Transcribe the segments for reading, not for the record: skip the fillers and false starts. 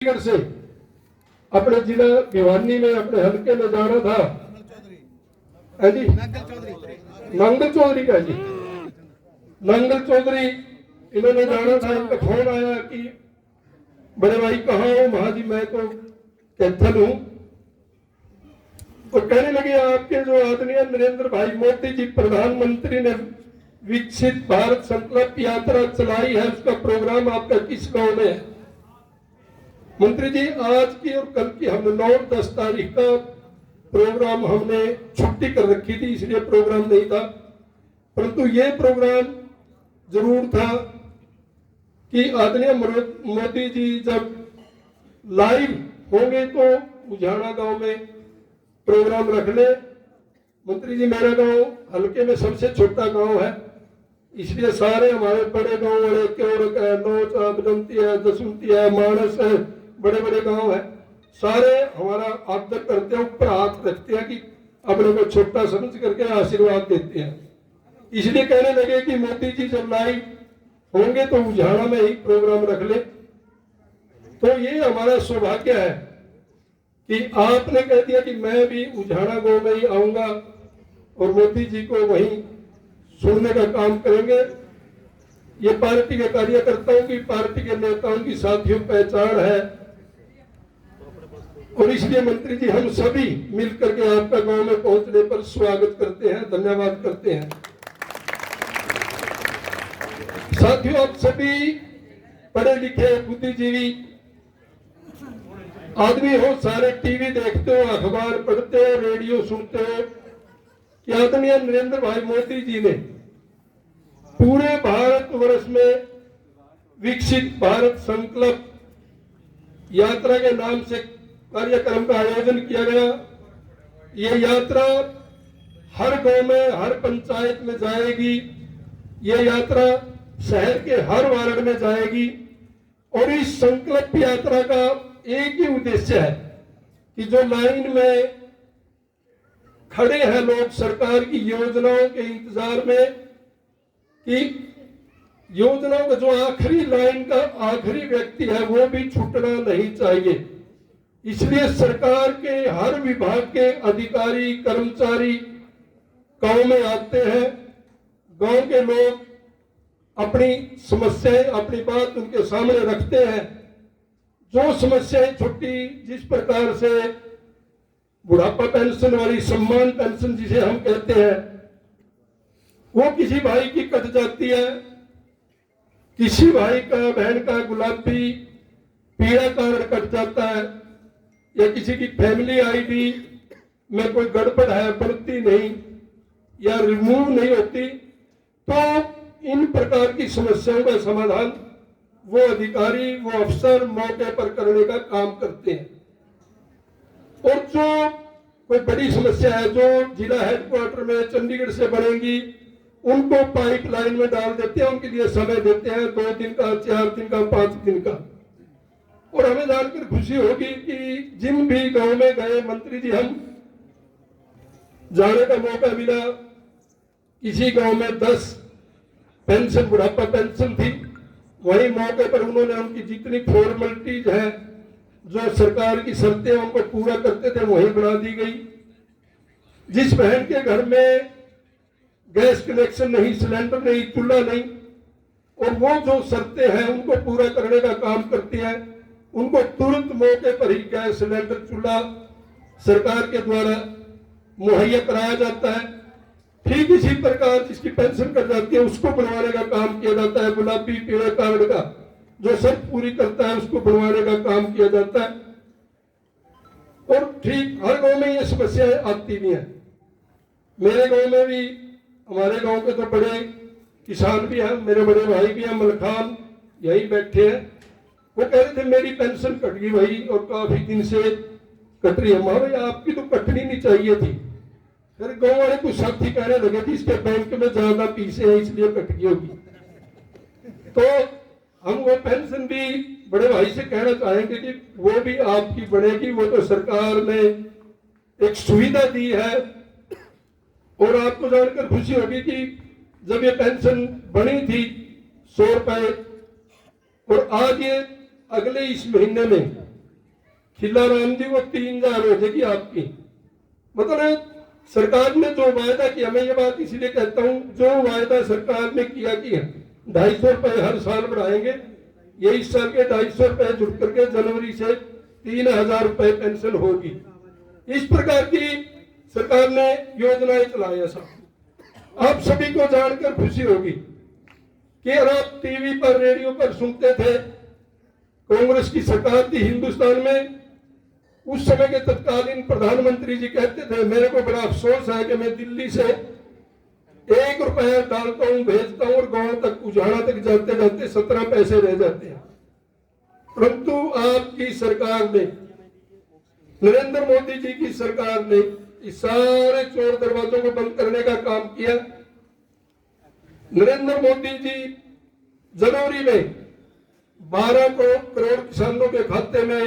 चंडीगढ़ से अपने जिला भिवानी में अपने हल्के में जाना था। है जी मंगल चौधरी का जी मंगल चौधरी इन्होंने जाना था। इनका फोन आया कि बड़े भाई कहाँ हो? महाजी मैं तो कैथल हूँ। और कहने लगे आपके जो आदरणीय नरेंद्र भाई मोदी जी प्रधानमंत्री ने विकसित भारत संकल्प यात्रा चलाई है, उसका प्रोग्राम आपका किस गांव में है? मंत्री जी आज की और कल की हमने 9-10 तारीख का प्रोग्राम हमने छुट्टी कर रखी थी, इसलिए प्रोग्राम नहीं था। परंतु ये प्रोग्राम जरूर था कि आदरणीय मोदी जी जब लाइव होंगे तो उजाना गांव में प्रोग्राम रख ले। मंत्री जी मेरा गांव हल्के में सबसे छोटा गांव है, इसलिए सारे हमारे बड़े गांव वाले क्योरक है, नौचा, बदंती है, दसुमती है, मानस है, बड़े बड़े गांव है, सारे हमारा आदर करते हैं, ऊपर हाथ रखते हैं कि अपने को छोटा समझ करके आशीर्वाद देते हैं। इसलिए कहने लगे कि मोदी जी जब लाइव होंगे तो उजाना में ही प्रोग्राम रख ले। तो ये हमारा सौभाग्य है कि आपने कह दिया कि मैं भी उजाना गांव में ही आऊंगा और मोदी जी को वहीं सुनने का काम करेंगे। ये पार्टी के कार्यकर्ताओं की, पार्टी के नेताओं की साथियों पहचान है और इसलिए मंत्री जी हम सभी मिलकर के आपका गांव में पहुंचने पर स्वागत करते हैं, धन्यवाद करते हैं। साथियों आप सभी पढ़े लिखे बुद्धिजीवी आदमी हो, सारे टीवी देखते हो, अखबार पढ़ते हो, रेडियो सुनते हो कि आदरणीय नरेंद्र भाई मोदी जी ने पूरे भारतवर्ष में विकसित भारत संकल्प यात्रा के नाम से कार्यक्रम का आयोजन किया गया। ये यात्रा हर गांव में, हर पंचायत में जाएगी, ये यात्रा शहर के हर वार्ड में जाएगी और इस संकल्प यात्रा का एक ही उद्देश्य है कि जो लाइन में खड़े हैं लोग सरकार की योजनाओं के इंतजार में, कि योजनाओं का जो आखिरी लाइन का आखिरी व्यक्ति है वो भी छूटना नहीं चाहिए। इसलिए सरकार के हर विभाग के अधिकारी कर्मचारी गांव में आते हैं, गांव के लोग अपनी समस्याएं, अपनी बात उनके सामने रखते हैं। जो समस्याएं छुट्टी, जिस प्रकार से बुढ़ापा पेंशन वाली सम्मान पेंशन जिसे हम कहते हैं, वो किसी भाई की कट जाती है, किसी भाई का, बहन का गुलाबी पीला कार्ड कट जाता है, या किसी की फैमिली आईडी में कोई गड़बड़ है, बनती नहीं या रिमूव नहीं होती, तो इन प्रकार की समस्याओं का समाधान वो अधिकारी, वो अफसर मौके पर करने का काम करते हैं। और जो कोई बड़ी समस्या है जो जिला हेडक्वार्टर में चंडीगढ़ से बनेगी, उनको पाइपलाइन में डाल देते हैं, उनके लिए समय देते हैं 2 दिन का, 4 दिन का, 5 दिन का। और हमें जानकर खुशी होगी कि जिन भी गांव में गए मंत्री जी, हम जाने का मौका मिला, किसी गांव में 10 पेंशन, बुढ़ापा पेंशन थी, वही मौके पर उन्होंने उनकी जितनी फॉर्मेलिटीज है, जो सरकार की शर्तें उनको पूरा करते थे, वही बना दी गई। जिस बहन के घर में गैस कनेक्शन नहीं, सिलेंडर नहीं, चूल्हा नहीं, और वो जो शर्तें हैं उनको पूरा करने का काम करती है, उनको तुरंत मौके पर ही गैस सिलेंडर, चूल्हा सरकार के द्वारा मुहैया कराया जाता है। ठीक इसी प्रकार जिसकी पेंशन कट जाती है उसको बनवाने का काम किया जाता है, गुलाबी पीले कार्ड का जो शर्त पूरी करता है उसको बनवाने का काम किया जाता है। और ठीक हर गांव में ये समस्याएं आती भी हैं। मेरे गांव में भी, हमारे गांव के तो बड़े किसान भी हैं, मेरे बड़े भाई भी हैं, मलखान यही बैठे हैं, वो कह रहे थे मेरी पेंशन कट गई भाई और काफी दिन से कट रही है। भाई आपकी तो कटनी नहीं चाहिए थी। फिर गांव वाले कुछ साथी कहने लगे थी इसके बैंक में ज्यादा पीसे हैं इसलिए कट गई होगी। तो हम वो पेंशन भी बड़े भाई से कहना चाहेंगे कि वो भी आपकी बढ़ेगी, वो तो सरकार ने एक सुविधा दी है। और आपको जानकर खुशी होगी कि जब ये पेंशन बनी थी 100 रुपए, और आज ये अगले इस महीने में खिल्लाराम जी वो 3000 हो जाएगी आपकी। मतलब सरकार ने जो वायदा किया, मैं ये बात इसलिए कहता हूं, जो वायदा सरकार ने किया कि 250 रुपए हर साल बढ़ाएंगे, ये इस साल के 250 रुपए जुड़ करके जनवरी से 3000 रुपए पेंशन होगी। इस प्रकार की सरकार ने योजनाएं चलाई। ऐसा आप सभी को जानकर खुशी होगी कि अगर आप टीवी पर रेडियो पर सुनते थे, कांग्रेस की सरकार थी हिंदुस्तान में, उस समय के तत्कालीन प्रधानमंत्री जी कहते थे, मेरे को बड़ा अफसोस है कि मैं दिल्ली से 1 रुपया डालता हूं भेजता हूं और गांव तक उजाड़ा तक जाते जाते 17 पैसे रह जाते हैं। परंतु आपकी सरकार ने, नरेंद्र मोदी जी की सरकार ने इस सारे चोर दरवाजों को बंद करने का काम किया। नरेंद्र मोदी जी जनवरी में 12 करोड़ किसानों के खाते में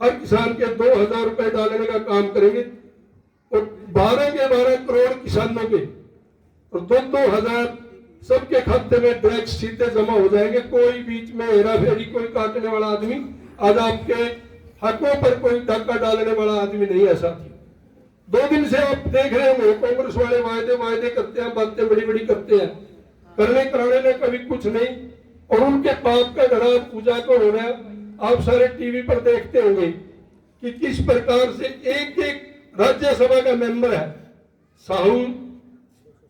हर किसान के 2000 रुपए डालने का काम करेंगे और 12 के 12 करोड़ किसानों के और 2-2000 सबके खाते में डायरेक्ट सीधे जमा हो जाएंगे। कोई बीच में हेरा फेरी, कोई काटने वाला आदमी, आज आपके हकों पर कोई धक्का डालने वाला आदमी नहीं है साथी। 2 दिन से आप देख रहे होंगे कांग्रेस वाले वायदे करते हैं, बातें बड़ी बड़ी करते हैं, करने कराने में कभी कुछ नहीं, और उनके पाप का घड़ा उजागर हो रहा है। आप सारे टीवी पर देखते होंगे कि किस प्रकार से एक एक राज्यसभा का मेंबर है, साहू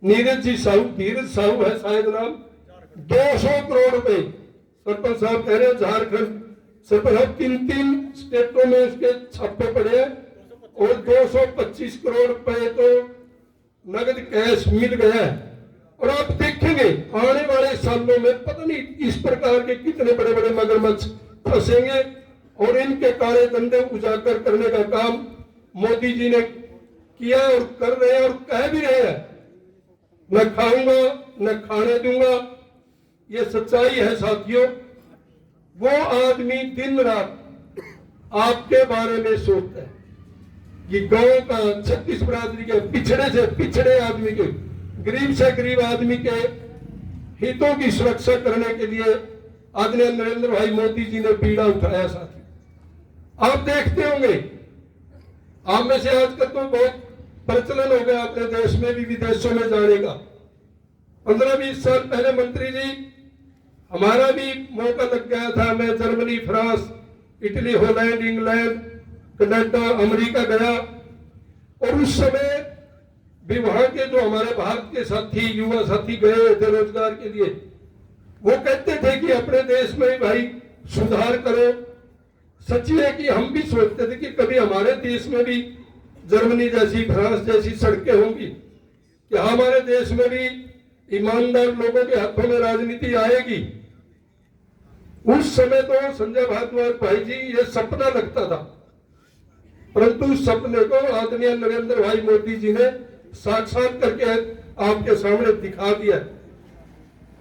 नीरज जी साहू, धीरज साहू है शायद नाम, 200 करोड़ रुपए सरपंच साहब कह रहे हैं, झारखंड सरपंच साहब 3 स्टेटों में उसके छापे पड़े हैं और 225 करोड़ रुपए तो नगद कैश मिल गया है। और आप देखेंगे आने वाले सालों में पता नहीं इस प्रकार के कितने बड़े बड़े मगरमच्छ फंसेंगे और इनके काले धंधे उजागर करने का काम मोदी जी ने किया और कर रहे हैं और कह भी रहे हैं, न खाऊंगा न खाने दूंगा। ये सच्चाई है साथियों। वो आदमी दिन रात आपके बारे में सोचता है कि गांव का 36 बरादरी के पिछड़े से पिछड़े आदमी के, गरीब से गरीब आदमी के हितों की सुरक्षा करने के लिए आदरणीय नरेंद्र भाई मोदी जी ने बीड़ा उठाया। साथी आप देखते होंगे, आप में से आजकल तो बहुत प्रचलन हो गया अपने देश में भी विदेशों में जाने का। 15-20 साल पहले मंत्री जी हमारा भी मौका लग गया था, मैं Germany, France, Italy, Holland, England, Canada, America गया और उस समय भी वहां के जो हमारे भारत के साथी, युवा साथी गए थे रोजगार के लिए, वो कहते थे कि अपने देश में भाई सुधार करो। सच है कि हम भी सोचते थे कि कभी हमारे देश में भी जर्मनी जैसी, फ्रांस जैसी सड़कें होंगी, कि हमारे देश में भी ईमानदार लोगों के हाथों में राजनीति आएगी। उस समय तो संजय भारद्वाज भाई जी ये सपना लगता था, परंतु उस सपने को आदरणीय नरेंद्र भाई मोदी जी ने साक्षात करके आपके सामने दिखा दिया।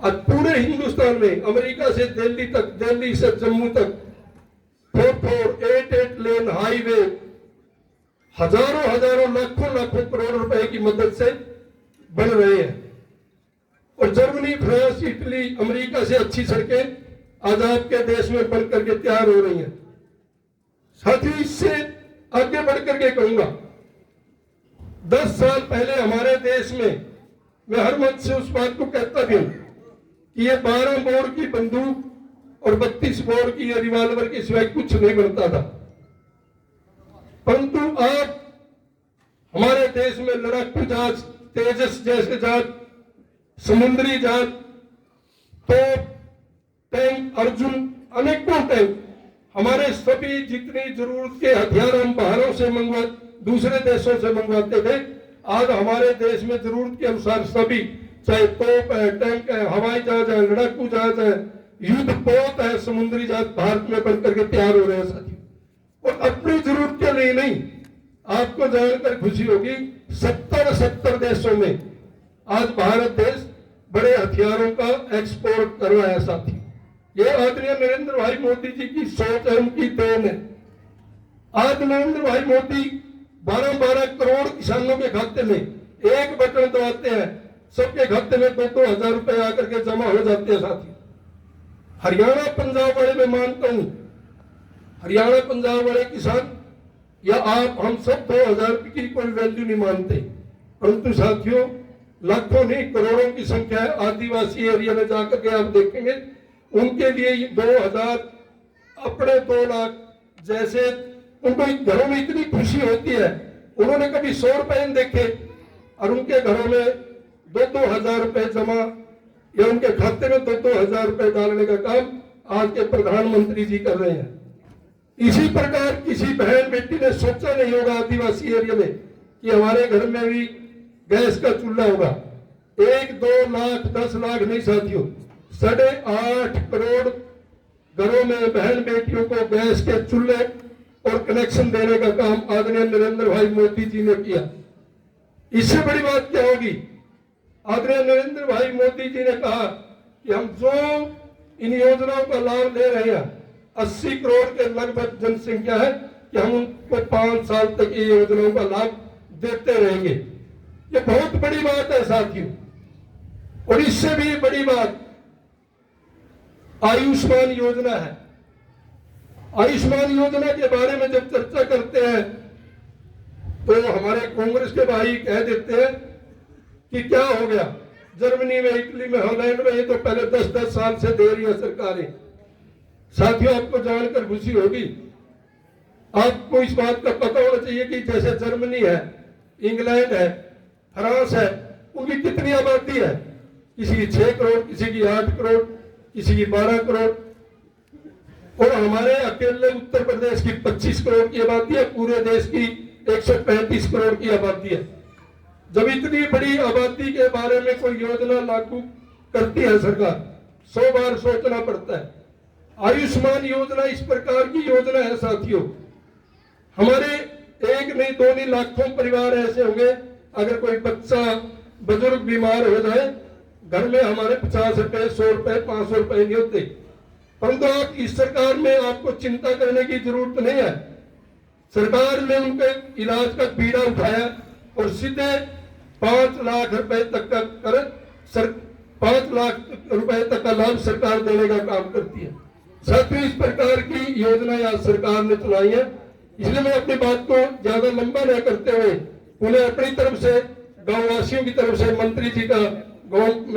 आज पूरे हिंदुस्तान में अमेरिका से दिल्ली तक, दिल्ली से जम्मू तक 4-8 लेन हाईवे हजारों लाखों करोड़ रुपए की मदद से बन रहे हैं। और जर्मनी, फ्रांस, इटली, अमेरिका से अच्छी सड़कें आज आपके देश में बन करके तैयार हो रही हैं। साथियों, इससे आगे बढ़ करके कहूंगा, 10 साल पहले हमारे देश में, मैं हर मंच से उस बात को कहता भी हूं कि ये 12 बोर की बंदूक और 32 बोर की रिवाल्वर के सिवाय कुछ नहीं बनता था। परंतु आज हमारे देश में लड़ाकू जहाज, तेजस जैसे जहाज, समुद्री जहाज, तोप, टैंक, अर्जुन, अनेकों टैंक, हमारे सभी जितनी जरूरत के हथियार हम बाहरों से दूसरे देशों से मंगवाते थे, आज हमारे देश में जरूरत के अनुसार सभी, चाहे तोप है, टैंक है, हवाई जहाज है, लड़ाकू जहाज है, युद्ध पोत है, समुद्री जहाज भारत में बनकर के तैयार हो रहे हैं साथी। और अपनी जरूरत के लिए नहीं, आपको जानकर खुशी होगी 70 देशों में आज भारत देश बड़े हथियारों का एक्सपोर्ट कर रहा है साथी। ये आदरणीय नरेंद्र भाई मोदी जी की सोच है, उनकी देन है। आज नरेंद्र भाई मोदी 12 करोड़ किसानों के खाते में एक बटन दबाते हैं, सबके खाते में 2-2 हजार रुपए आकर के जमा हो जाते हैं साथी। हरियाणा, पंजाब वाले मैं मानता हूं हरियाणा पंजाब वाले किसान या आप हम सब 2000 रुपये की कोई वैल्यू नहीं मानते, परंतु साथियों लाखों नहीं करोड़ों की संख्या है। आदिवासी एरिया में जाकर के आप देखेंगे उनके लिए 2000 अपने 2 लाख जैसे उनको घरों में इतनी खुशी होती है, उन्होंने कभी 100 रुपए नहीं देखे और उनके घरों में 2-2 हजार रुपए जमा या उनके खाते में 2-2 हजार रुपए डालने का काम आज के प्रधानमंत्री जी कर रहे हैं। इसी प्रकार किसी बहन बेटी ने सोचा नहीं होगा आदिवासी एरिया में कि हमारे घर में भी गैस का चूल्हा होगा। 1-2 लाख 10 लाख नहीं साथियों, 8.5 करोड़ घरों में बहन बेटियों को गैस के चूल्हे और कनेक्शन देने का काम आदरणीय नरेंद्र भाई मोदी जी ने किया। इससे बड़ी बात क्या होगी? आदरणीय नरेंद्र भाई मोदी जी ने कहा कि हम जो इन योजनाओं का लाभ ले रहे हैं 80 करोड़ के लगभग जनसंख्या है कि हम उनको 5 साल तक ये योजनाओं का लाभ देते रहेंगे। ये बहुत बड़ी बात है साथियों। और इससे भी बड़ी बात आयुष्मान योजना है। आयुष्मान योजना के बारे में जब चर्चा करते हैं तो हमारे कांग्रेस के भाई कह देते हैं कि क्या हो गया, जर्मनी में, इटली में, हॉलैंड में ये तो पहले 10-10 साल से दे रही है सरकारें। साथियों आपको जानकर खुशी होगी, आपको इस बात का पता होना चाहिए कि जैसे जर्मनी है, इंग्लैंड है, फ्रांस है, उनकी कितनी आबादी है, किसी की 6 करोड़, किसी की 8 करोड़, किसी की 12 करोड़, और हमारे अकेले उत्तर प्रदेश की 25 करोड़ की आबादी है, पूरे देश की 135 करोड़ की आबादी है। जब इतनी बड़ी आबादी के बारे में कोई योजना लागू करती है सरकार, 100 बार सोचना पड़ता है। आयुष्मान योजना इस प्रकार की योजना है साथियों, हमारे 1 नहीं 2 नहीं लाखों परिवार ऐसे होंगे, अगर कोई बच्चा बुजुर्ग बीमार हो जाए घर में हमारे 50 रुपए, 100 रुपए, 500 रुपए नहीं होते, परंतु आप इस सरकार में आपको चिंता करने की जरूरत नहीं है। सरकार ने उनके इलाज का बीड़ा उठाया और सीधे 5 लाख रुपए तक का 5 लाख रुपए तक का लाभ सरकार देने का काम करती है। साथियों इस प्रकार की योजना आज सरकार ने चलाई है, इसलिए मैं अपनी बात को ज्यादा लंबा न करते हुए उन्हें अपनी तरफ से गांव वासियों की तरफ से मंत्री जी का गांव में